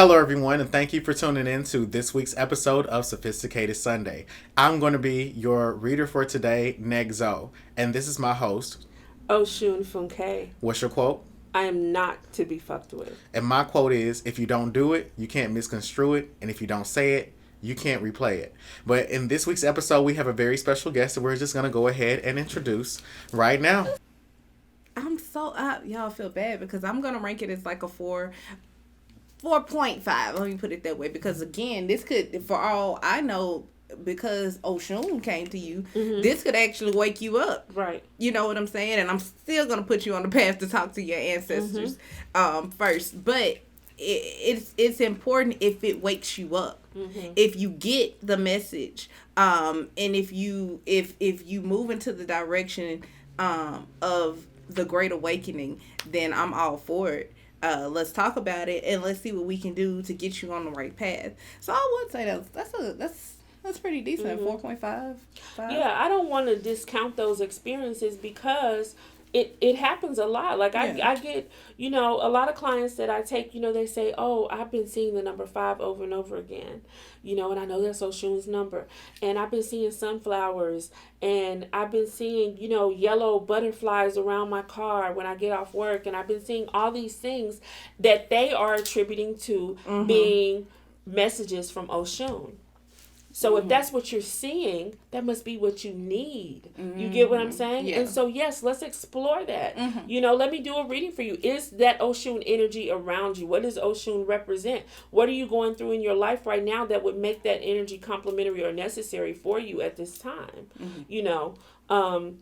Hello, everyone, and thank you for tuning in to this week's episode of Sophisticated Sunday. I'm going to be your reader for today, Negzo, and this is my host, Osun Funke. What's your quote? I am not to be fucked with. And my quote is, if you don't do it, you can't misconstrue it, and if you don't say it, you can't replay it. But in this week's episode, we have a very special guest that we're just going to go ahead and introduce right now. I'm so y'all feel bad because I'm going to rank it as like a 4.5. Let me put it that way. Because again, this could, for all I know, because Osun came to you, this could actually wake you up. Right. You know what I'm saying? And I'm still going to put you on the path to talk to your ancestors first. But it's important if it wakes you up. If you get the message, and if you move into the direction of the Great Awakening, then I'm all for it. Let's talk about it and let's see what we can do to get you on the right path. So I would say that's pretty decent. 4.5. Yeah, I don't want to discount those experiences because it happens a lot. Like I get, a lot of clients that I take, they say, oh, I've been seeing the number 5 over and over again, and I know that's Oshun's number. And I've been seeing sunflowers and I've been seeing, yellow butterflies around my car when I get off work. And I've been seeing all these things that they are attributing to being messages from Osun. So if that's what you're seeing, that must be what you need. You get what I'm saying? Yeah. And so, yes, let's explore that. Let me do a reading for you. Is that Osun energy around you? What does Osun represent? What are you going through in your life right now that would make that energy complementary or necessary for you at this time? And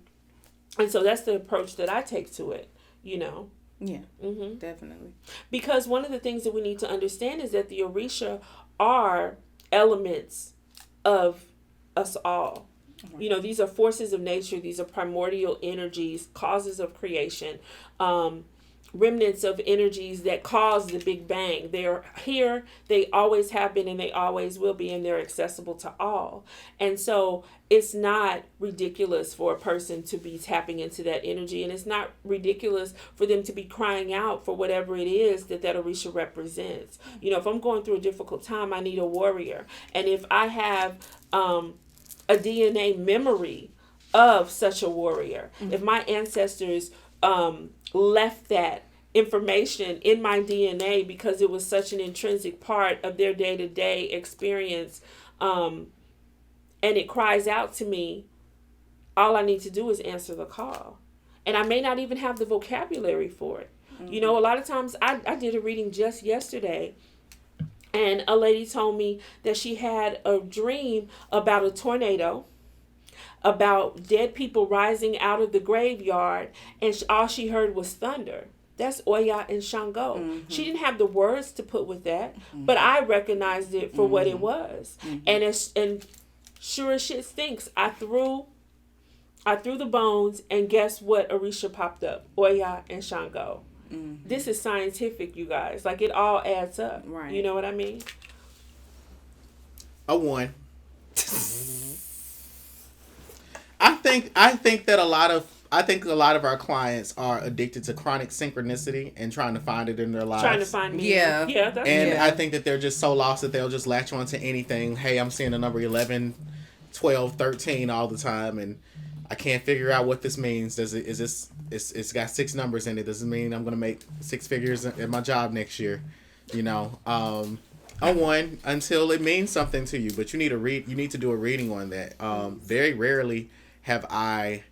so that's the approach that I take to it, Yeah, definitely. Because one of the things that we need to understand is that the Orisha are elements of us all. These are forces of nature. These are primordial energies, causes of creation, remnants of energies that cause the Big Bang. They're here, they always have been, and they always will be, and they're accessible to all. And so it's not ridiculous for a person to be tapping into that energy, and it's not ridiculous for them to be crying out for whatever it is that Orisha represents. If I'm going through a difficult time, I need a warrior. And if I have a DNA memory of such a warrior, if my ancestors left that information in my DNA because it was such an intrinsic part of their day-to-day experience, and it cries out to me, all I need to do is answer the call. And I may not even have the vocabulary for it. A lot of times I did a reading just yesterday, and a lady told me that she had a dream about a tornado, about dead people rising out of the graveyard, and all she heard was thunder. That's Oya and Shango. She didn't have the words to put with that, but I recognized it for what it was. And sure as shit stinks, I threw the bones, and guess what? Orisha popped up. Oya and Shango. This is scientific, you guys. Like, it all adds up. Right. You know what I mean? A 1. I think a lot of our clients are addicted to chronic synchronicity and trying to find it in their lives. Trying to find me. Yeah. Yeah. I think that they're just so lost that they'll just latch on to anything. Hey, I'm seeing the number 11, 12, 13 all the time, and I can't figure out what this means. It's got 6 numbers in it. Does it mean I'm going to make 6 figures at my job next year? A 1 until it means something to you, but you need to do a reading on that. Very rarely have I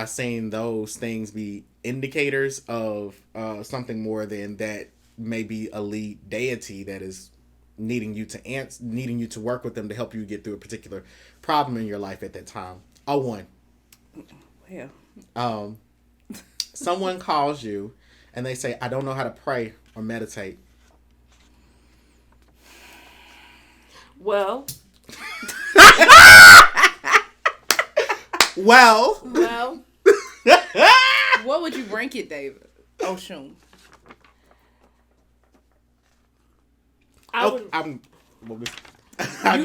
seen those things be indicators of something more than that maybe a lead deity that is needing you to work with them to help you get through a particular problem in your life at that time. A 1. Yeah. Someone calls you and they say, I don't know how to pray or meditate. Well. Well. What would you rank it, David? Osun. I'll give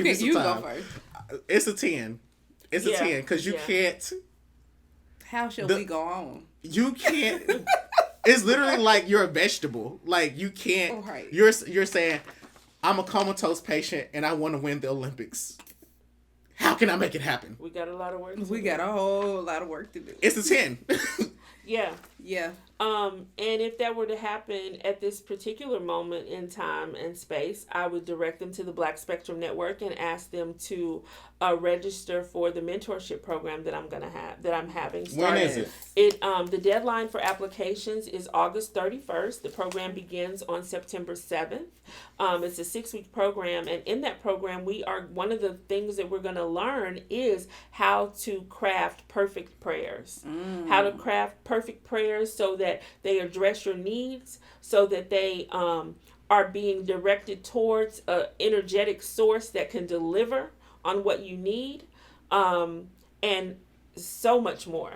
you some you time. go first. It's a 10. It's a 10 because you can't. How shall we go on? You can't. It's literally like you're a vegetable. Like you can't. Right. You're saying, I'm a comatose patient and I want to win the Olympics. How can I make it happen? We got a lot of work to do. We got a whole lot of work to do. It's a 10. Yeah. Yeah. And if that were to happen at this particular moment in time and space, I would direct them to the Black Spectrum Network and ask them to register for the mentorship program that I'm having. When is it? The deadline for applications is August 31st. The program begins on September 7th. It's a 6-week program, and in that program, one of the things that we're going to learn is how to craft perfect prayers. How to craft perfect prayers so that they address your needs, so that they are being directed towards an energetic source that can deliver on what you need, and so much more.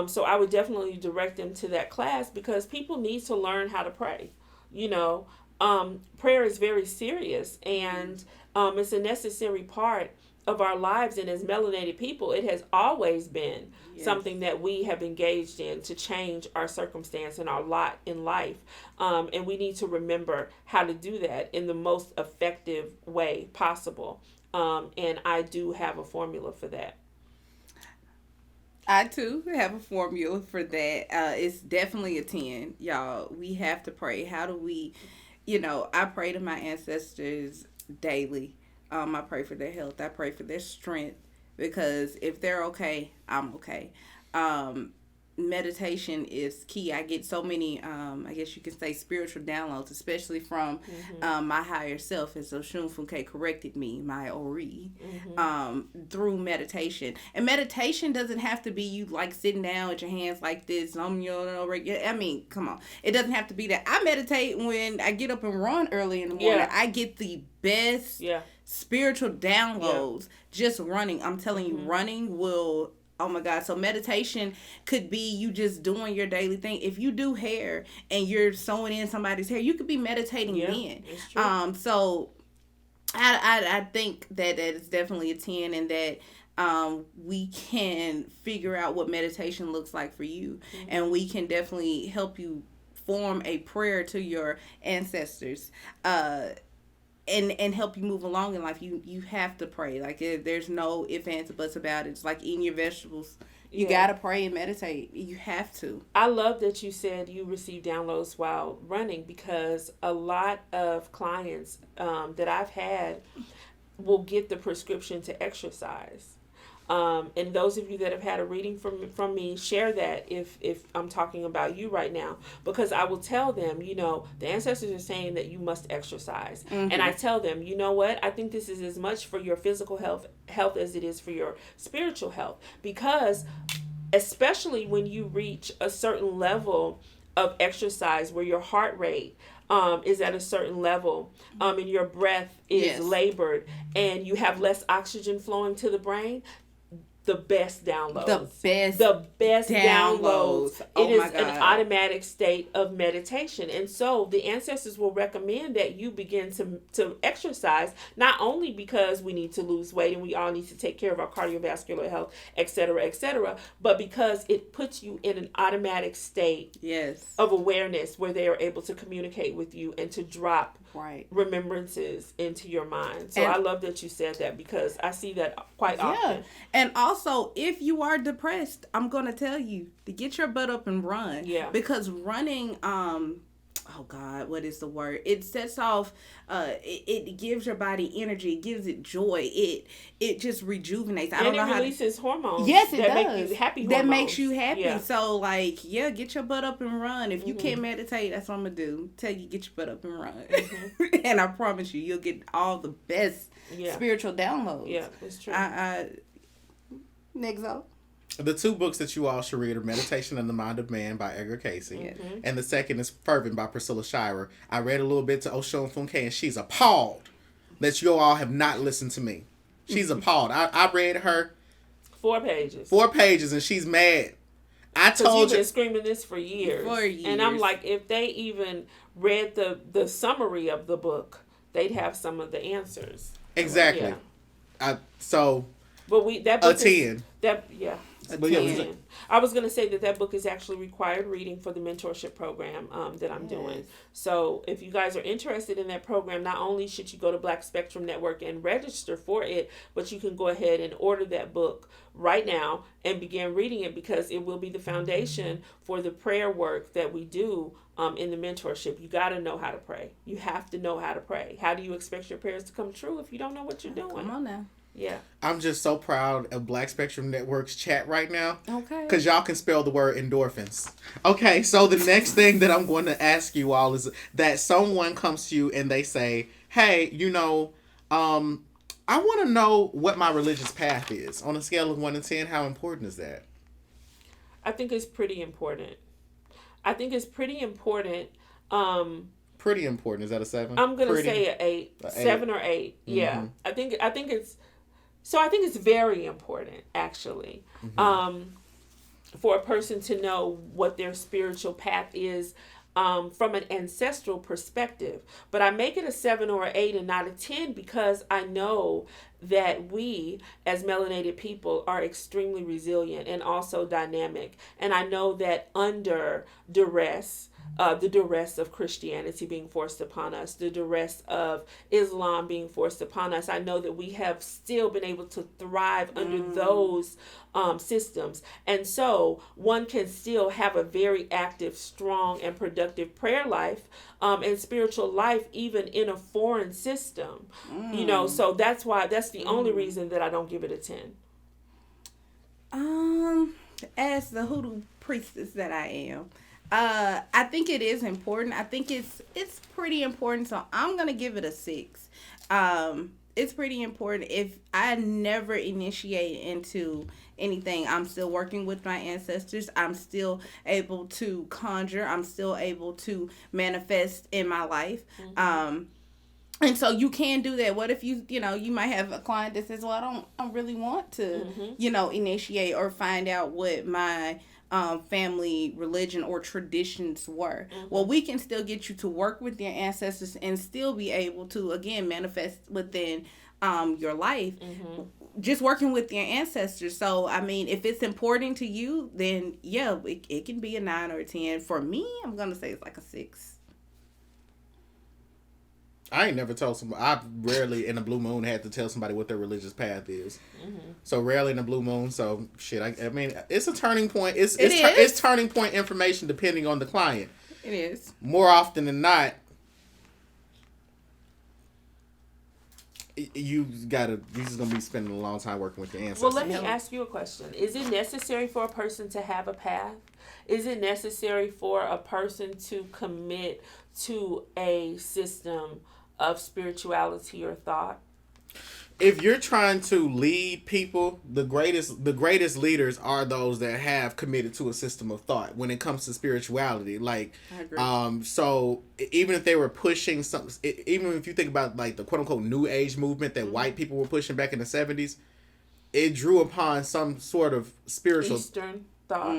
So I would definitely direct them to that class because people need to learn how to pray. Prayer is very serious, and it's a necessary part of our lives. And as melanated people, it has always been something that we have engaged in to change our circumstance and our lot in life. And we need to remember how to do that in the most effective way possible. And I do have a formula for that. I too have a formula for that. It's definitely a 10, y'all. We have to pray. How do we, I pray to my ancestors daily. I pray for their health. I pray for their strength, because if they're okay, I'm okay. Meditation is key. I get so many, I guess you could say, spiritual downloads, especially from my higher self, as Osun Funke corrected me, my Ori, through meditation. And meditation doesn't have to be you like sitting down with your hands like this. I mean, come on. It doesn't have to be that. I meditate when I get up and run early in the morning. I get the best spiritual downloads just running. I'm telling you, running will... Oh my God. So meditation could be you just doing your daily thing. If you do hair and you're sewing in somebody's hair, you could be meditating then. It's true. So I think that is definitely a 10, and that we can figure out what meditation looks like for you. And we can definitely help you form a prayer to your ancestors. And help you move along in life. You have to pray. Like, there's no ifs, ands, or buts about it. It's like eating your vegetables. You gotta pray and meditate. You have to. I love that you said you receive downloads while running, because a lot of clients that I've had will get the prescription to exercise. And those of you that have had a reading from me, share that if I'm talking about you right now, because I will tell them, the ancestors are saying that you must exercise. And I tell them, you know what? I think this is as much for your physical health as it is for your spiritual health, because especially when you reach a certain level of exercise where your heart rate is at a certain level, and your breath is labored, and you have less oxygen flowing to the brain, the best downloads. The best downloads. It is an automatic state of meditation. And so the ancestors will recommend that you begin to exercise, not only because we need to lose weight and we all need to take care of our cardiovascular health, et cetera, but because it puts you in an automatic state of awareness where they are able to communicate with you and to drop remembrances into your mind. So I love that you said that, because I see that quite often. And also, if you are depressed, I'm going to tell you to get your butt up and run. Because running, oh God, what is the word? It sets off, it gives your body energy, it gives it joy, it just rejuvenates. And it releases hormones. Yes, it that does. Make you happy that hormones. Makes you happy. So get your butt up and run. If you can't meditate, that's what I'm gonna do. Tell you, get your butt up and run. And I promise you'll get all the best spiritual downloads. Yeah, it's true. Next up. The 2 books that you all should read are Meditation and the Mind of Man by Edgar Cayce. And the second is Fervent by Priscilla Shirer. I read a little bit to Osun Funke, and she's appalled that you all have not listened to me. She's appalled. I read her 4 pages. 4 pages, and she's mad. I told you've been screaming this for years. And I'm like, if they even read the summary of the book, they'd have some of the answers. Exactly. But that book a 10. But yeah, 10. I was going to say that book is actually required reading for the mentorship program that I'm doing. So if you guys are interested in that program, not only should you go to Black Spectrum Network and register for it, but you can go ahead and order that book right now and begin reading it, because it will be the foundation for the prayer work that we do in the mentorship. You got to know how to pray. You have to know how to pray. How do you expect your prayers to come true if you don't know what you're doing? Come on now. Yeah. I'm just so proud of Black Spectrum Network's chat right now. Okay. Because y'all can spell the word endorphins. Okay, so the next thing that I'm going to ask you all is that someone comes to you and they say, hey, I want to know what my religious path is. On a scale of 1 to 10, how important is that? I think it's pretty important. Pretty important. Is that a 7? I'm going to say an 8. 7 or 8. Mm-hmm. Yeah. I think it's very important, actually, for a person to know what their spiritual path is from an ancestral perspective. But I make it a 7 or an 8 and not a 10 because I know that we, as melanated people, are extremely resilient and also dynamic. And I know that under duress, the duress of Christianity being forced upon us, the duress of Islam being forced upon us, I know that we have still been able to thrive under those systems. And so one can still have a very active, strong, and productive prayer life and spiritual life even in a foreign system. So that's the only reason that I don't give it a 10. As the hoodoo priestess that I am, I think it is important. I think it's pretty important. So I'm gonna give it a 6. It's pretty important. If I never initiate into anything, I'm still working with my ancestors. I'm still able to conjure. I'm still able to manifest in my life. And so you can do that. What if you might have a client that says, well, I don't really want to, initiate or find out what my family religion or traditions were. Well, we can still get you to work with your ancestors and still be able to, again, manifest within your life, just working with your ancestors. So, I mean, if it's important to you, then yeah, it can be a 9 or a 10. For me, I'm going to say it's like a 6. I ain't never told somebody. I've rarely in a blue moon had to tell somebody what their religious path is. So rarely in a blue moon. So shit. I mean, it's a turning point. It's turning point information depending on the client. It is. More often than not, you're just gonna be spending a long time working with your ancestors. Well, let me ask you a question. Is it necessary for a person to have a path? Is it necessary for a person to commit to a system of spirituality or thought? If you're trying to lead people, the greatest leaders are those that have committed to a system of thought when it comes to spirituality. Like, I agree. So even if they were pushing something, even if you think about like the quote unquote New Age movement that white people were pushing back in the 70s, it drew upon some sort of spiritual Eastern thought.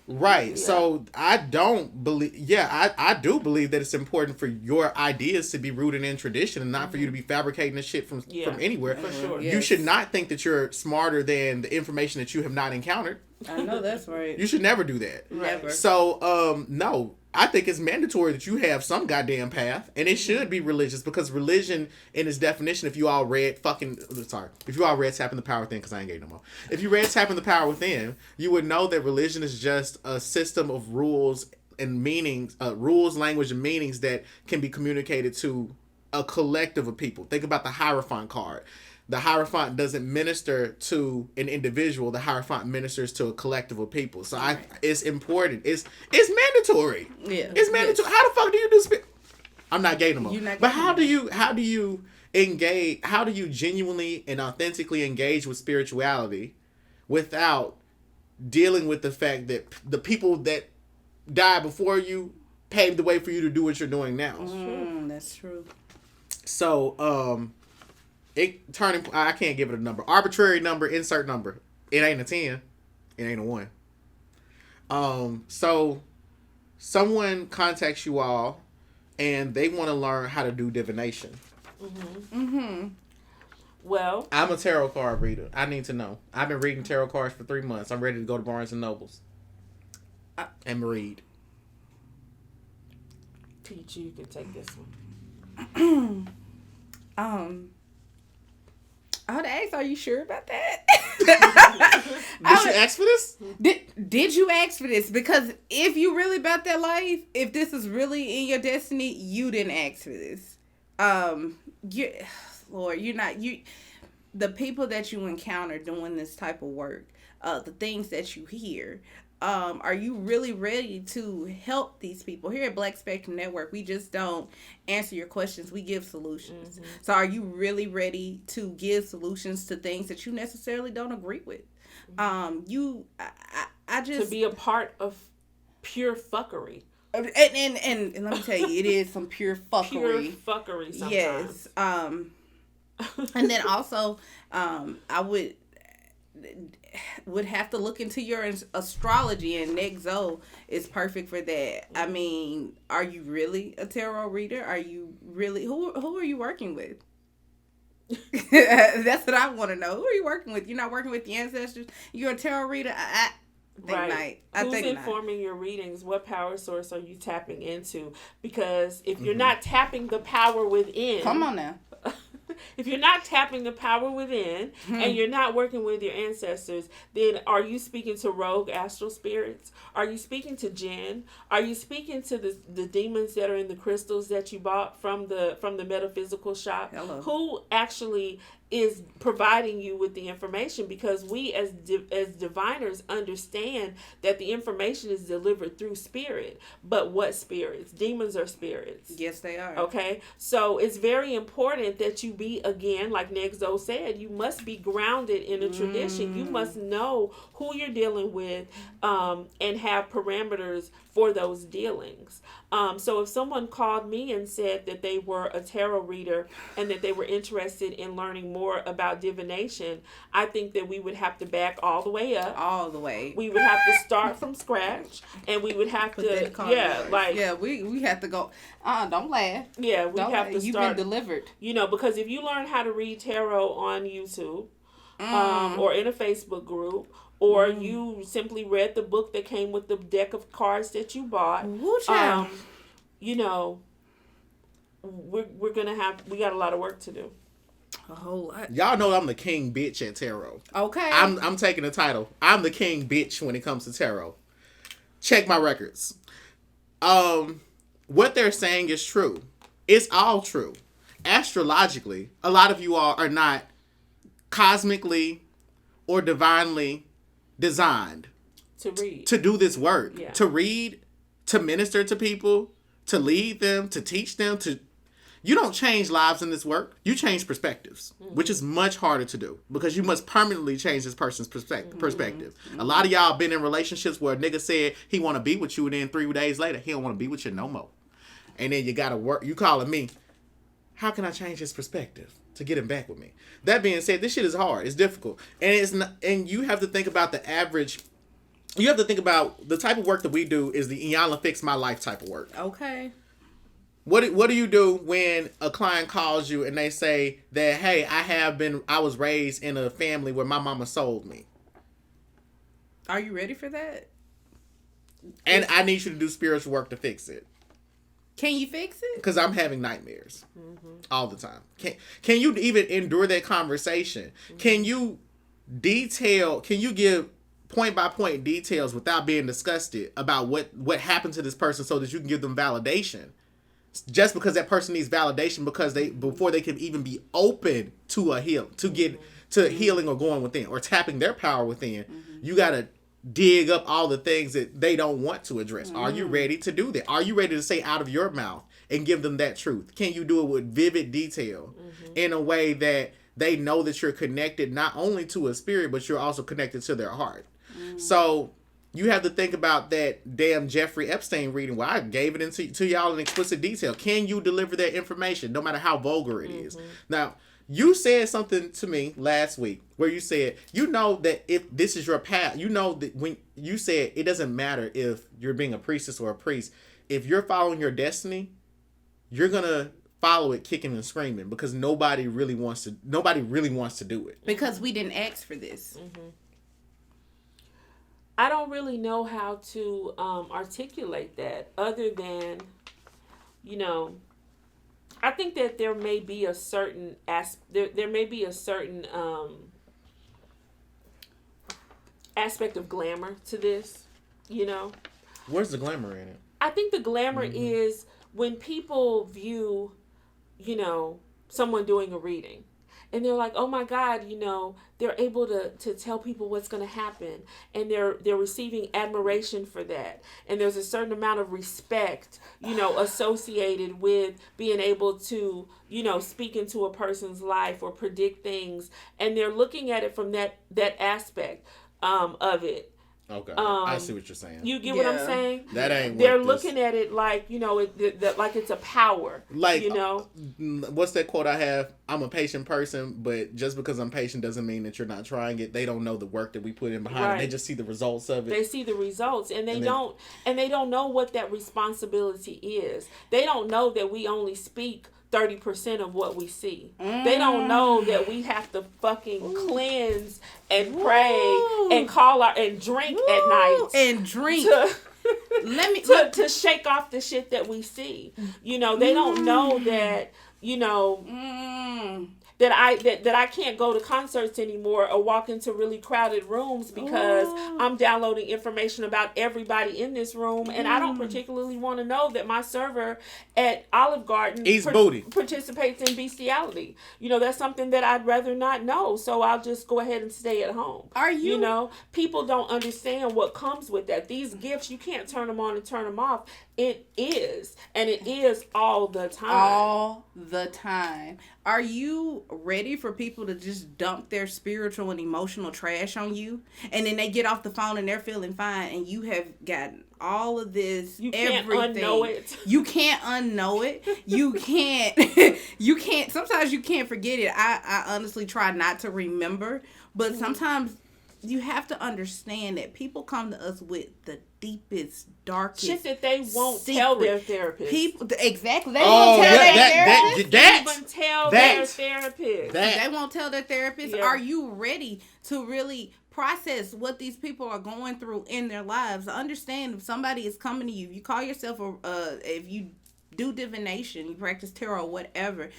Right. Yeah. So I don't believe, I do believe that it's important for your ideas to be rooted in tradition and not for you to be fabricating this shit from anywhere. For sure. You should not think that you're smarter than the information that you have not encountered. I know that's right. You should never do that. Never. So, no, I think it's mandatory that you have some goddamn path, and it should be religious, because religion, in its definition, if you all read Tapping the Power Within, because I ain't gay no more. If you read Tapping the Power Within, you would know that religion is just a system of rules and meanings, rules, language, and meanings that can be communicated to a collective of people. Think about the Hierophant card. The Hierophant doesn't minister to an individual. The Hierophant ministers to a collective of people. So it's important. It's mandatory. Yeah. It's mandatory. How the fuck do you do I'm not gay no more. But how do you engage? How do you genuinely and authentically engage with spirituality without dealing with the fact that the people that died before you paved the way for you to do what you're doing now? That's true. So, I can't give it a number. Arbitrary number, insert number. It ain't a 10. It ain't a 1. So someone contacts you all and they want to learn how to do divination. Well, I'm a tarot card reader. I need to know. I've been reading tarot cards for 3 months. I'm ready to go to Barnes and Nobles and read. Teach, you can take this one. I would ask, are you sure about that? Did you ask for this? Did you ask for this? Because if you really about that life, if this is really in your destiny, you didn't ask for this. Lord, the people that you encounter doing this type of work, the things that you hear, are you really ready to help these people? Here at Black Spectrum Network, we just don't answer your questions. We give solutions. Mm-hmm. So are you really ready to give solutions to things that you necessarily don't agree with? Mm-hmm. I just... To be a part of pure fucking. And let me tell you, it is some pure fuckery. Pure fuckery sometimes. Yes. And then also, I would have to look into your astrology, and Nexo is perfect for that. I mean, are you really a tarot reader? Are you really who are you working with? That's what I want to know. Who are you working with? You're not working with the ancestors. You're a tarot reader. I think Who's informing your readings? What power source are you tapping into? Because if you're not tapping the power within, come on now. If you're not tapping the power within and you're not working with your ancestors, then are you speaking to rogue astral spirits? Are you speaking to jinn? Are you speaking to the demons that are in the crystals that you bought from the metaphysical shop? Hello. Who actually is providing you with the information? Because we as diviners understand that the information is delivered through spirit. But what spirits? Demons are spirits. Yes, they are. Okay, so it's very important that you be, again, like Nexo said, you must be grounded in a tradition. You must know who you're dealing with, and have parameters for those dealings. So if someone called me and said that they were a tarot reader and that they were interested in learning more about divination, I think that we would have to back all the way up. All the way. We would have to start from scratch, and we would have we have to go. Don't laugh. Yeah, we have to start. You've been delivered. Because if you learn how to read tarot on YouTube, or in a Facebook group, or you simply read the book that came with the deck of cards that you bought, we got a lot of work to do. A whole lot. Y'all know I'm the king bitch at tarot. Okay. I'm taking the title. I'm the king bitch when it comes to tarot. Check my records. What they're saying is true. It's all true. Astrologically, a lot of you all are not cosmically or divinely designed to read, to do this work, to read, to minister to people, to lead them, to teach them. You don't change lives in this work. You change perspectives, which is much harder to do because you must permanently change this person's perspective. A lot of y'all been in relationships where a nigga said he want to be with you, and then 3 days later he don't want to be with you no more. And then you gotta work. You calling me? How can I change his perspective to get him back with me? That being said, this shit is hard. It's difficult, and it's not. And you have to think about the average. You have to think about the type of work that we do is the Iyanla fix my life type of work. Okay. What do you do when a client calls you and they say that, hey, I was raised in a family where my mama sold me. Are you ready for that? And I need you to do spiritual work to fix it. Can you fix it? Because I'm having nightmares all the time. Can you even endure that conversation? Can you give point by point details without being disgusted about what happened to this person so that you can give them validation? Just because that person needs validation before they can even be open to healing or going within or tapping their power within, you gotta dig up all the things that they don't want to address. Are you ready to do that? Are you ready to say out of your mouth and give them that truth? Can you do it with vivid detail in a way that they know that you're connected not only to a spirit, but you're also connected to their heart? So you have to think about that damn Jeffrey Epstein reading where I gave it to y'all in explicit detail. Can you deliver that information no matter how vulgar it is? Now, you said something to me last week where you said, that if this is your path, that when you said it doesn't matter if you're being a priestess or a priest, if you're following your destiny, you're going to follow it kicking and screaming because nobody really wants to do it. Because we didn't ask for this. Mm-hmm. I don't really know how to articulate that other than, you know, I think that there may be a certain there may be a certain aspect of glamour to this, you know. Where's the glamour in it? I think the glamour is when people view, you know, someone doing a reading. And they're like, oh my God, you know, they're able to tell people what's going to happen. And they're receiving admiration for that. And there's a certain amount of respect, you know, associated with being able to, you know, speak into a person's life or predict things. And they're looking at it from that aspect of it. Okay, I see what you're saying. You get what I'm saying? That ain't. They're looking at it like, you know, like it's a power. Like, you know, what's that quote I have? I'm a patient person, but just because I'm patient doesn't mean that you're not trying it. They don't know the work that we put in behind it. They just see the results of it. They see the results, and they don't know what that responsibility is. They don't know that we only speak 30% of what we see. They don't know that we have to fucking cleanse and pray and call and drink at night and drink to shake off the shit that we see. You know, they don't know that, you know, that I can't go to concerts anymore or walk into really crowded rooms because I'm downloading information about everybody in this room, and I don't particularly want to know that my server at Olive Garden participates in bestiality. You know, that's something that I'd rather not know, so I'll just go ahead and stay at home. You know, people don't understand what comes with that. These gifts, you can't turn them on and turn them off. It is, and it is all the time. All the time. Are you ready for people to just dump their spiritual and emotional trash on you? And then they get off the phone and they're feeling fine, and you have gotten all of this, you everything. Can't unknow it. You can't unknow it. You can't, you can't, sometimes you can't forget it. I honestly try not to remember, but sometimes you have to understand that people come to us with the deepest, darkest shit that they won't tell their therapist. Exactly. They won't tell their therapist. They won't tell their therapist. Yeah. Are you ready to really process what these people are going through in their lives? Understand if somebody is coming to you, you call yourself if you do divination, you practice tarot, whatever.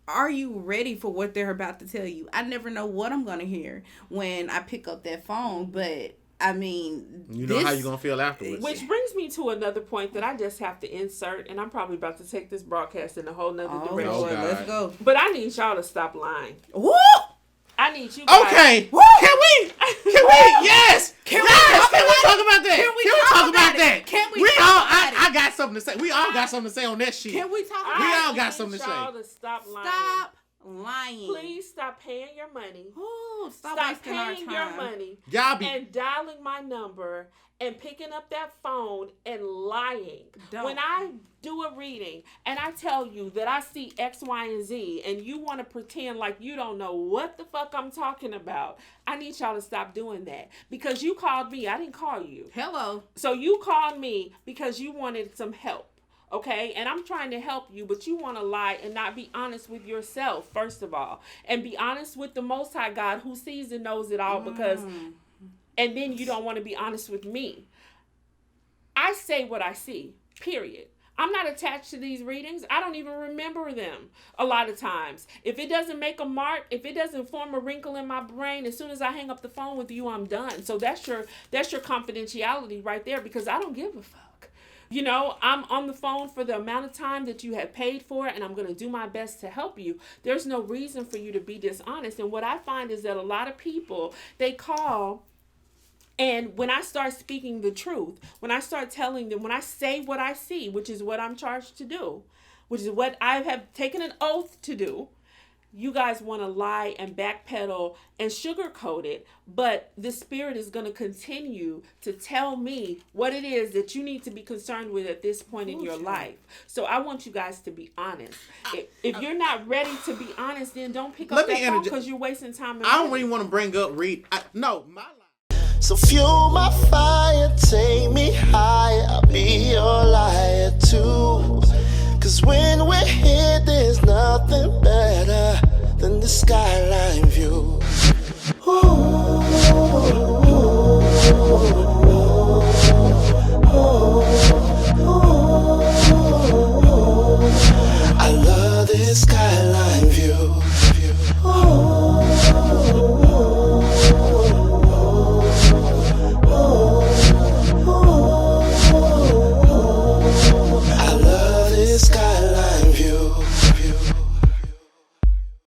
Are you ready for what they're about to tell you? I never know what I'm going to hear when I pick up that phone, but I mean... You know how you're going to feel afterwards. Which brings me to another point that I just have to insert, and I'm probably about to take this broadcast in a whole nother direction. Oh, let's go. But I need y'all to stop lying. Woo! I need you guys. Okay. Woo! Can we? Yes! Can we talk about that? Can we talk about that? Can we talk about it? I got something to say. We all got something to say on that shit. Can we talk about We it? all got something to say. Y'all to stop lying. Stop lying. Please stop paying your money. Ooh, stop wasting our paying time. your money. Y'all be and dialing my number and picking up that phone and lying. Don't. When I do a reading and I tell you that I see X, Y, and Z, and you want to pretend like you don't know what the fuck I'm talking about, I need y'all to stop doing that. Because you called me. I didn't call you. Hello. So you called me because you wanted some help. Okay, and I'm trying to help you, but you want to lie and not be honest with yourself, first of all. And be honest with the Most High God who sees and knows it all and then you don't want to be honest with me. I say what I see, period. I'm not attached to these readings. I don't even remember them a lot of times. If it doesn't make a mark, if it doesn't form a wrinkle in my brain, as soon as I hang up the phone with you, I'm done. So that's your confidentiality right there, because I don't give a fuck. You know, I'm on the phone for the amount of time that you have paid for, and I'm going to do my best to help you. There's no reason for you to be dishonest. And what I find is that a lot of people, they call, and when I start speaking the truth, when I start telling them, when I say what I see, which is what I'm charged to do, which is what I have taken an oath to do, you guys want to lie and backpedal and sugarcoat it, but the spirit is going to continue to tell me what it is that you need to be concerned with at this point in your life. So I want you guys to be honest. If you're not ready to be honest, then don't pick up that phone because you're wasting time. I don't really want to bring up my life. So fuel my fire, take me higher, I'll be your liar too. 'Cause when we're here, there's nothing better than the skyline